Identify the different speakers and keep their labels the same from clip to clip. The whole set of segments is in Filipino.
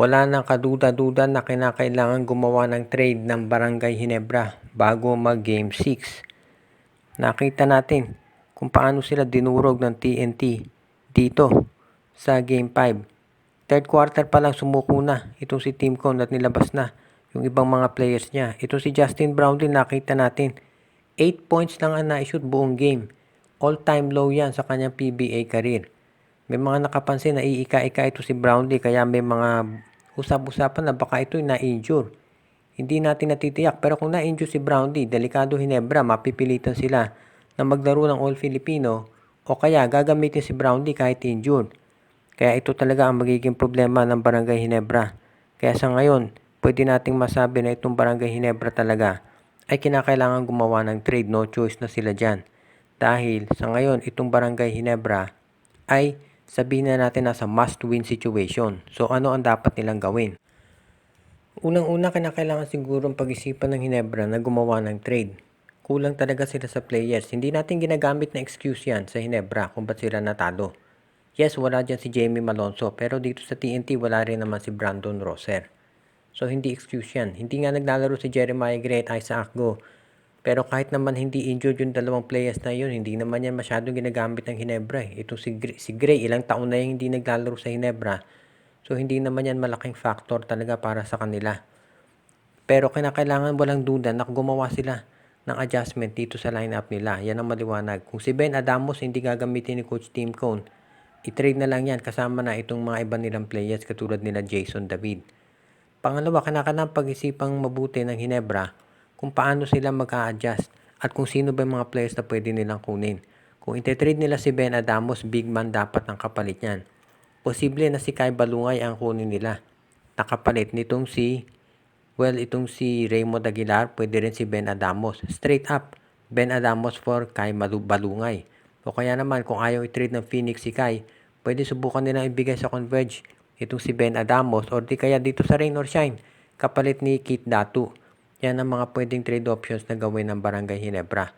Speaker 1: Wala nang kaduda-duda na kinakailangan gumawa ng trade ng Barangay Ginebra bago mag-Game 6. Nakita natin kung paano sila dinurog ng TNT dito sa Game 5. Third quarter pa lang sumuko na itong si Team Cone at nilabas na yung ibang mga players niya. Ito si Justin Brownlee, nakita natin 8 points lang ang na-shoot buong game. All-time low yan sa kanyang PBA career. May mga nakapansin na iika-ika ito si Brownlee, kaya may mga usap-usapan na baka ito'y na-injure. Hindi natin natitiyak, pero kung na-injure si Brownlee, delikado Ginebra, mapipilitan sila na maglaro ng All-Filipino o kaya gagamitin si Brownlee kahit injured. Kaya ito talaga ang magiging problema ng Barangay Ginebra. Kaya sa ngayon, pwede nating masabi na itong Barangay Ginebra talaga ay kinakailangan gumawa ng trade. No choice na sila dyan. Dahil sa ngayon, itong Barangay Ginebra ay sabihin na natin nasa must-win situation. So ano ang dapat nilang gawin? Unang-una, kinakailangan sigurong pag-isipan ng Ginebra na gumawa ng trade. Kulang talaga sila sa players. Hindi natin ginagamit na excuse yan sa Ginebra kung ba't sila natalo. Yes, wala dyan si Jamie Malonzo, pero dito sa TNT wala rin naman si Brandon Roser. So hindi excuse yan. Hindi nga naglalaro si Jeremiah Gray at Isaac Go. Pero kahit naman hindi injured yung dalawang players na yun, hindi naman yan masyadong ginagamit ng Ginebra. Ito si Gray, ilang taon na yung hindi naglalaro sa Ginebra. So hindi naman yan malaking factor talaga para sa kanila. Pero kinakailangan walang duda na gumawa sila ng adjustment dito sa lineup nila. Yan ang maliwanag. Kung si Ben Adamos hindi gagamitin ni Coach Tim Cone, i-trade na lang yan kasama na itong mga iba nilang players katulad nila Jason David. Pangalawa, kinakailangan pag-isipang mabuti ng Ginebra kung paano sila mag-a-adjust at kung sino ba yung mga players na pwede nilang kunin. Kung ite-trade nila si Ben Adamos, big man dapat ang kapalit niyan. Posible na si Kai Balungay ang kunin nila. Nakapalit nitong itong si Raymond Aguilar, pwede rin si Ben Adamos. Straight up, Ben Adamos for Kai Balungay. O kaya naman, kung ayaw i-trade ng Phoenix si Kai, pwede subukan nilang ibigay sa Converge itong si Ben Adamos or di kaya dito sa Rain or Shine, kapalit ni Keith Datu. Yan ang mga pwedeng trade options na gawin ng Barangay Ginebra.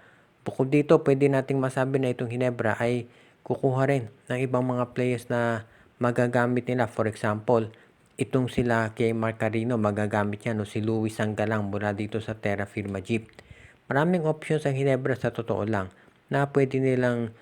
Speaker 1: Bukod dito, pwede nating masabi na itong Ginebra ay kukuha rin ng ibang mga players na magagamit nila. For example, itong sila kay Mark Carino, magagamit yan, o si Louis Sanggalang mula dito sa Terra Firma Jeep. Maraming options ang Ginebra sa totoo lang na pwede nilang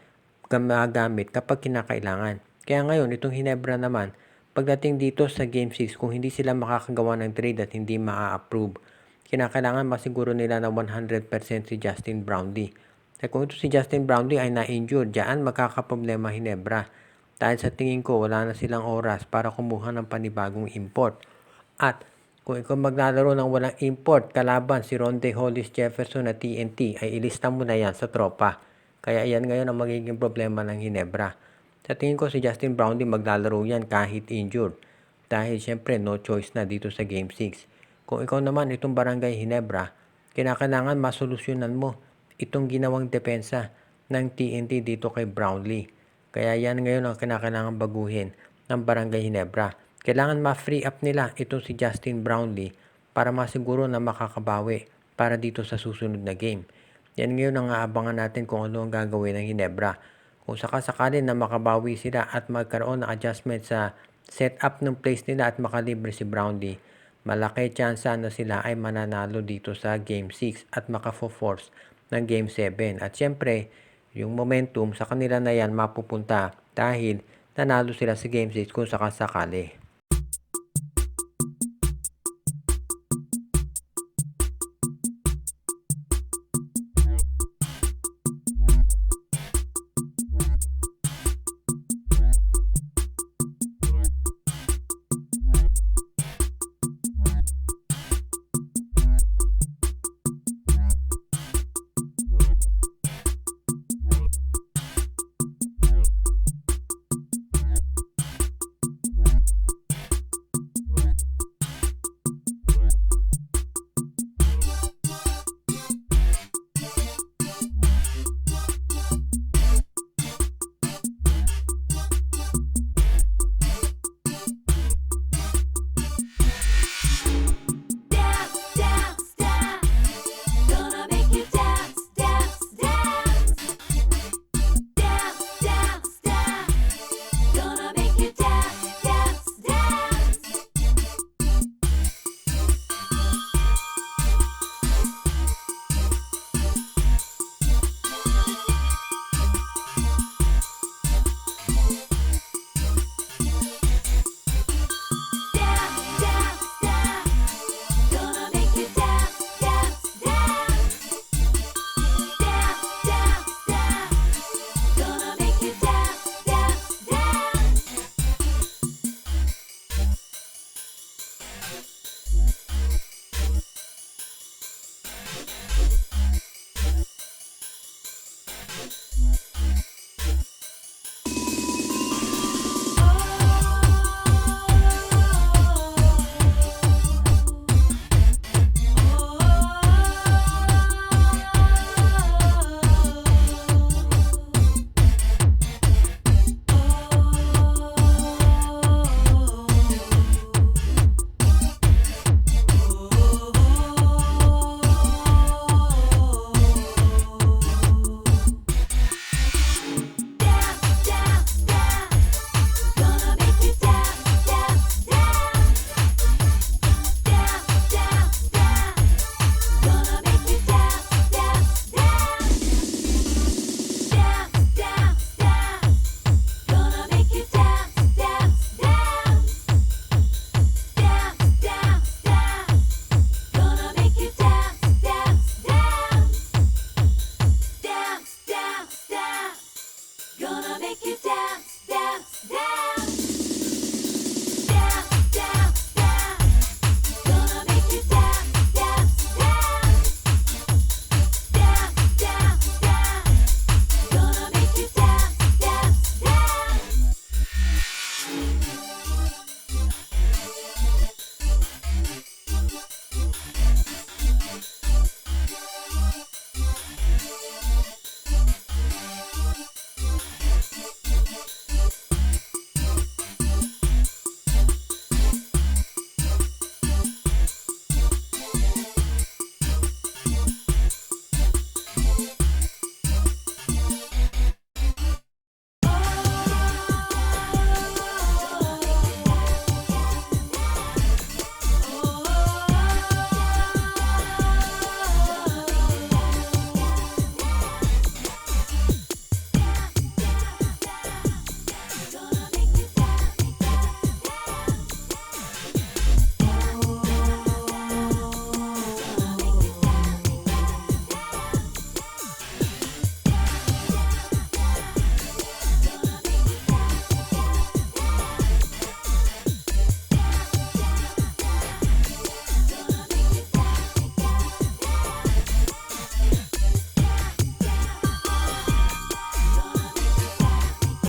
Speaker 1: magamit kapag kinakailangan. Kaya ngayon, itong Ginebra naman, pagdating dito sa Game 6, kung hindi sila makakagawa ng trade at hindi maa-approve, kinakailangan masiguro nila na 100% si Justin Brownlee. Kaya kung ito si Justin Brownlee ay na-injured, diyan magkakaproblema Ginebra. Dahil sa tingin ko, wala na silang oras para kumuha ng panibagong import. At kung ikaw maglalaro ng walang import, kalaban si Ronde Hollis Jefferson na TNT, ay ilista mo na yan sa tropa. Kaya yan ngayon ang magiging problema ng Ginebra. Sa tingin ko si Justin Brownlee maglalaro yan kahit injured. Dahil syempre no choice na dito sa Game 6. Kung ikaw naman itong Barangay Ginebra, kinakailangan masolusyonan mo itong ginawang depensa ng TNT dito kay Brownlee. Kaya yan ngayon ang kinakailangan baguhin ng Barangay Ginebra. Kailangan ma-free up nila itong si Justin Brownlee para masiguro na makakabawi para dito sa susunod na game. Yan ngayon ang aabangan natin kung ano ang gagawin ng Ginebra. Kung sakasakali na makabawi sila at magkaroon ng adjustment sa setup ng place nila at makalibre si Brownlee, malaki tsansa na sila ay mananalo dito sa Game 6 at maka-force ng Game 7. At syempre, yung momentum sa kanila na yan mapupunta dahil nanalo sila sa Game 6 kung sakasakali.